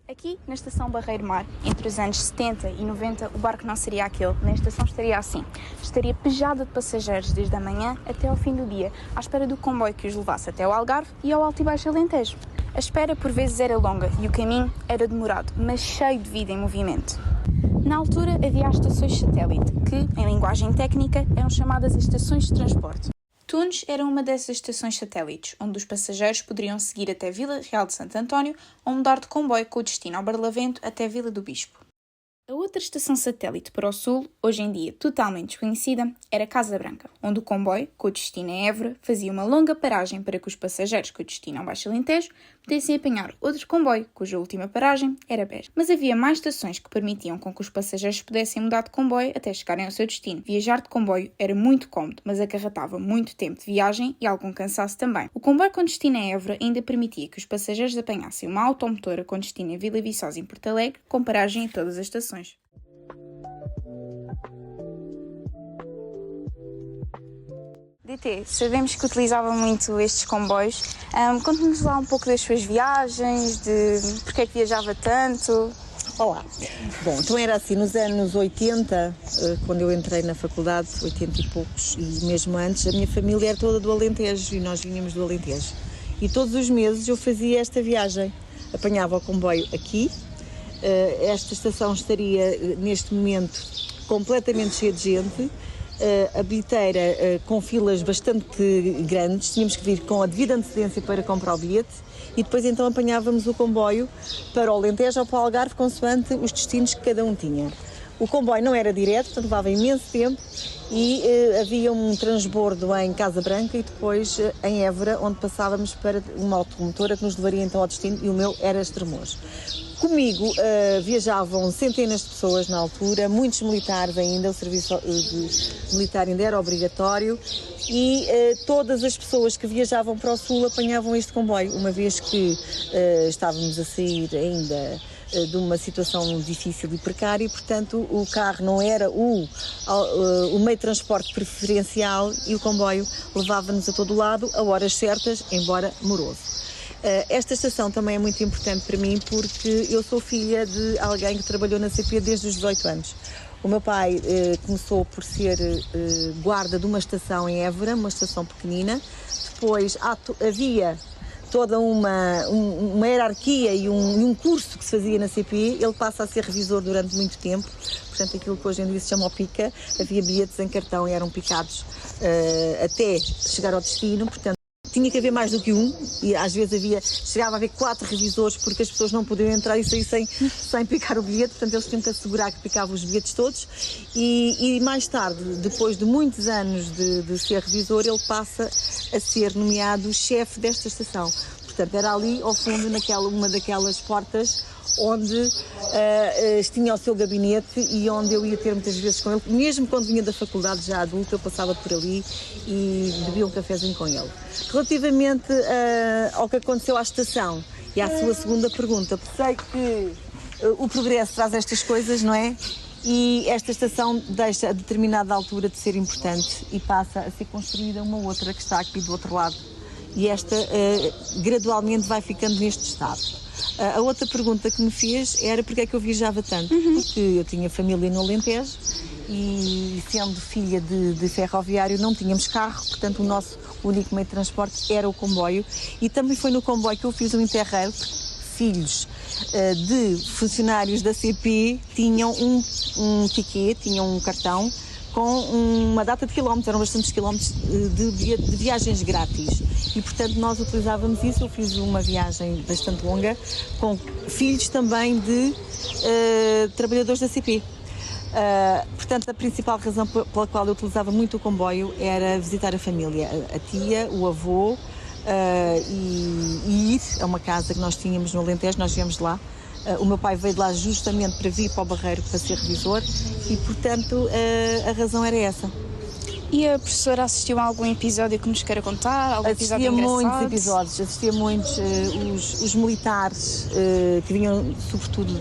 Aqui, na estação Barreiro Mar, entre os anos 70 e 90, o barco não seria aquele. Na estação estaria assim. Estaria pejado de passageiros desde a manhã até ao fim do dia, à espera do comboio que os levasse até ao Algarve e ao Alto e Baixo Alentejo. A espera por vezes era longa e o caminho era demorado, mas cheio de vida em movimento. Na altura havia as estações satélite, que, em linguagem técnica, eram chamadas estações de transporte. Tunes era uma dessas estações satélites, onde os passageiros poderiam seguir até Vila Real de Santo António ou mudar de comboio com o destino ao Barlavento até Vila do Bispo. A outra estação satélite para o sul, hoje em dia totalmente desconhecida, era Casa Branca, onde o comboio, com o destino a Évora, fazia uma longa paragem para que os passageiros com o destino ao Baixo Alentejo pudessem apanhar outro comboio, cuja última paragem era Beja. Mas havia mais estações que permitiam com que os passageiros pudessem mudar de comboio até chegarem ao seu destino. Viajar de comboio era muito cômodo, mas acarretava muito tempo de viagem e algum cansaço também. O comboio com destino a Évora ainda permitia que os passageiros apanhassem uma automotora com destino em Vila Viçosa e em Porto Alegre, com paragem em todas as estações. DT, sabemos que utilizava muito estes comboios. Conte-nos lá um pouco das suas viagens, de porque é que viajava tanto. Olá. Bom, então era assim, nos anos 80, quando eu entrei na faculdade, 80 e poucos, e mesmo antes, a minha família era toda do Alentejo e nós vínhamos do Alentejo. E todos os meses eu fazia esta viagem. Apanhava o comboio aqui. Esta estação estaria, neste momento, completamente cheia de gente. A bilheteira com filas bastante grandes, tínhamos que vir com a devida antecedência para comprar o bilhete e depois então apanhávamos o comboio para o Alentejo ou para o Algarve, consoante os destinos que cada um tinha. O comboio não era direto, portanto levava imenso tempo e havia um transbordo em Casa Branca e depois em Évora, onde passávamos para uma automotora que nos levaria então ao destino, e o meu era Estremoz. Comigo viajavam centenas de pessoas na altura, muitos militares ainda, o serviço militar ainda era obrigatório e todas as pessoas que viajavam para o sul apanhavam este comboio, uma vez que estávamos a sair ainda de uma situação difícil e precária e, portanto, o carro não era o meio de transporte preferencial e o comboio levava-nos a todo lado, a horas certas, embora moroso. Esta estação também é muito importante para mim porque eu sou filha de alguém que trabalhou na CP desde os 18 anos. O meu pai começou por ser guarda de uma estação em Évora, uma estação pequenina. Depois havia toda uma hierarquia e um curso que se fazia na CP. Ele passa a ser revisor durante muito tempo, portanto aquilo que hoje em dia se chama o pica. Havia bilhetes em cartão e eram picados até chegar ao destino, portanto tinha que haver mais do que um e às vezes chegava a haver 4 revisores porque as pessoas não podiam entrar e sair sem picar o bilhete, portanto eles tinham que assegurar que picavam os bilhetes todos e mais tarde, depois de muitos anos de ser revisor, ele passa a ser nomeado chefe desta estação. Portanto, era ali ao fundo, uma daquelas portas onde tinha o seu gabinete e onde eu ia ter muitas vezes com ele, mesmo quando vinha da faculdade já adulta, eu passava por ali e bebia um cafezinho com ele. Relativamente ao que aconteceu à estação e à sua segunda pergunta, sei que o progresso traz estas coisas, não é? E esta estação deixa a determinada altura de ser importante e passa a ser construída uma outra que está aqui do outro lado. E esta gradualmente vai ficando neste estado. A outra pergunta que me fez era porque é que eu viajava tanto. Porque eu tinha família no Alentejo e sendo filha de ferroviário não tínhamos carro, portanto o nosso único meio de transporte era o comboio e também foi no comboio que eu fiz um Interrail. Filhos de funcionários da CP tinham um ticket, tinham um cartão com uma data de quilómetros, eram bastantes quilómetros de viagens grátis e portanto nós utilizávamos isso. Eu fiz uma viagem bastante longa com filhos também de trabalhadores da CP. Portanto, a principal razão pela qual eu utilizava muito o comboio era visitar a família, a tia, o avô e ir a uma casa que nós tínhamos no Alentejo, nós viemos de lá. O meu pai veio de lá justamente para vir para o Barreiro para ser revisor e, portanto, a razão era essa. E a professora assistiu a algum episódio que nos queira contar? Algum episódio engraçado? Muitos episódios, assistia muitos, os militares que vinham sobretudo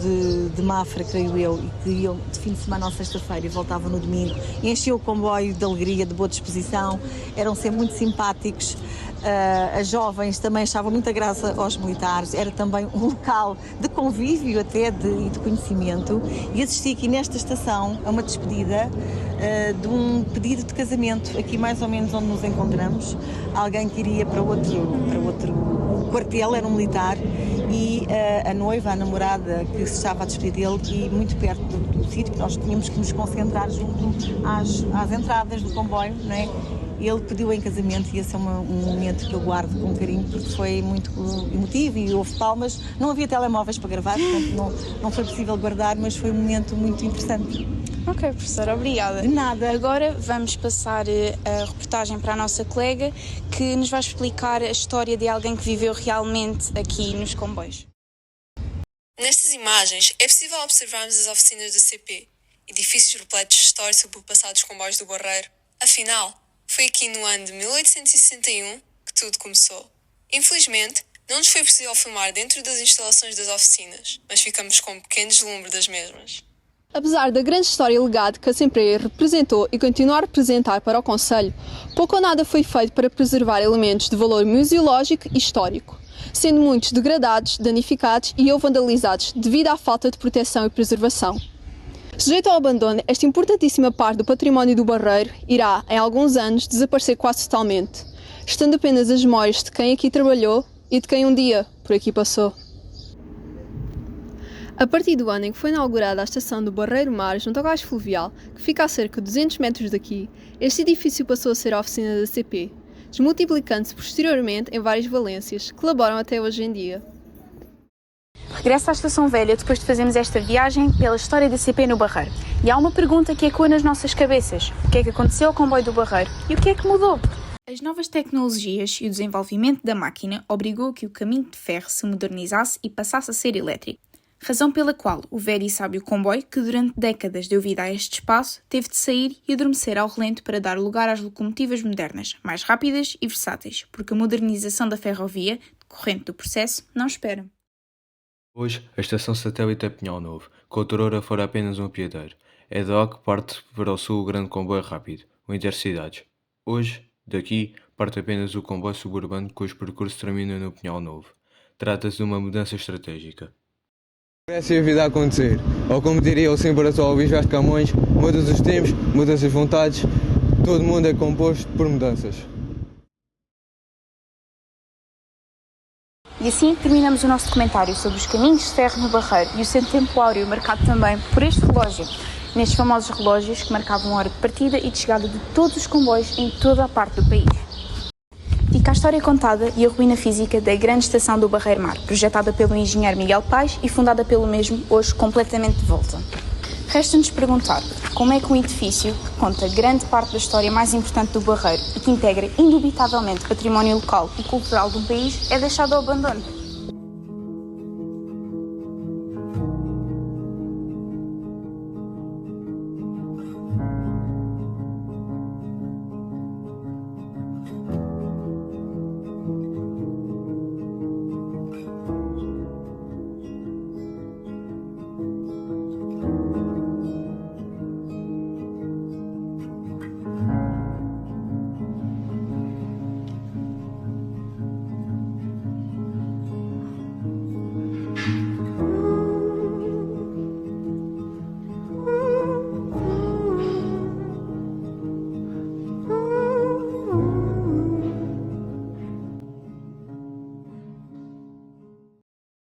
de Mafra, creio eu, e que iam de fim de semana ou sexta-feira e voltavam no domingo, enchiam o comboio de alegria, de boa disposição, eram sempre muito simpáticos. As jovens também achavam muita graça aos militares, era também um local de convívio até e de conhecimento, e assisti aqui nesta estação a uma despedida de um pedido de casamento, aqui mais ou menos onde nos encontramos. Alguém que iria para outro quartel, era um militar, e a noiva, a namorada que se estava a despedir dele, e muito perto do sítio, que nós tínhamos que nos concentrar junto às entradas do comboio, não é? Ele pediu em casamento, e esse é um momento que eu guardo com carinho, porque foi muito emotivo e houve palmas. Não havia telemóveis para gravar, portanto não foi possível guardar, mas foi um momento muito interessante. Ok, professora, obrigada. De nada. Agora vamos passar a reportagem para a nossa colega, que nos vai explicar a história de alguém que viveu realmente aqui nos comboios. Nestas imagens é possível observarmos as oficinas do CP, edifícios repletos de história sobre o passado dos comboios do Barreiro. Afinal, foi aqui no ano de 1861 que tudo começou. Infelizmente, não nos foi possível filmar dentro das instalações das oficinas, mas ficamos com um pequeno deslumbre das mesmas. Apesar da grande história e legado que a Semprair representou e continua a representar para o concelho, pouco ou nada foi feito para preservar elementos de valor museológico e histórico, sendo muitos degradados, danificados e ou vandalizados devido à falta de proteção e preservação. Sujeito ao abandono, esta importantíssima parte do património do Barreiro irá, em alguns anos, desaparecer quase totalmente, estando apenas as memórias de quem aqui trabalhou e de quem um dia por aqui passou. A partir do ano em que foi inaugurada a estação do Barreiro Mar junto ao Cais Fluvial, que fica a cerca de 200 metros daqui, este edifício passou a ser a oficina da CP, desmultiplicando-se posteriormente em várias valências, que laboram até hoje em dia. Regresso à Estação Velha depois de fazermos esta viagem pela história da CP no Barreiro. E há uma pergunta que ecoa nas nossas cabeças. O que é que aconteceu ao comboio do Barreiro e o que é que mudou? As novas tecnologias e o desenvolvimento da máquina obrigou que o caminho de ferro se modernizasse e passasse a ser elétrico. Razão pela qual o velho e sábio comboio, que durante décadas deu vida a este espaço, teve de sair e adormecer ao relento para dar lugar às locomotivas modernas, mais rápidas e versáteis, porque a modernização da ferrovia, decorrente do processo, não espera. Hoje, a estação satélite é Pinhal Novo, que outrora fora apenas um apiadeiro. É de lá que parte para o sul o grande comboio rápido, o Intercidades. Hoje, daqui, parte apenas o comboio suburbano cujo percurso termina no Pinhal Novo. Trata-se de uma mudança estratégica. Parece a vida a acontecer, ou como diria o sempre atual Luís Vaz de Camões, mudas os tempos, mudas as vontades, todo mundo é composto por mudanças. E assim terminamos o nosso documentário sobre os caminhos de ferro no Barreiro e o centro tempo áureo marcado também por este relógio, nestes famosos relógios que marcavam a hora de partida e de chegada de todos os comboios em toda a parte do país. Fica a história contada e a ruína física da grande estação do Barreiro Mar, projetada pelo engenheiro Miguel Paes e fundada pelo mesmo, hoje completamente de volta. Resta-nos perguntar como é que um edifício que conta grande parte da história mais importante do Barreiro e que integra indubitavelmente património local e cultural de um país é deixado ao abandono.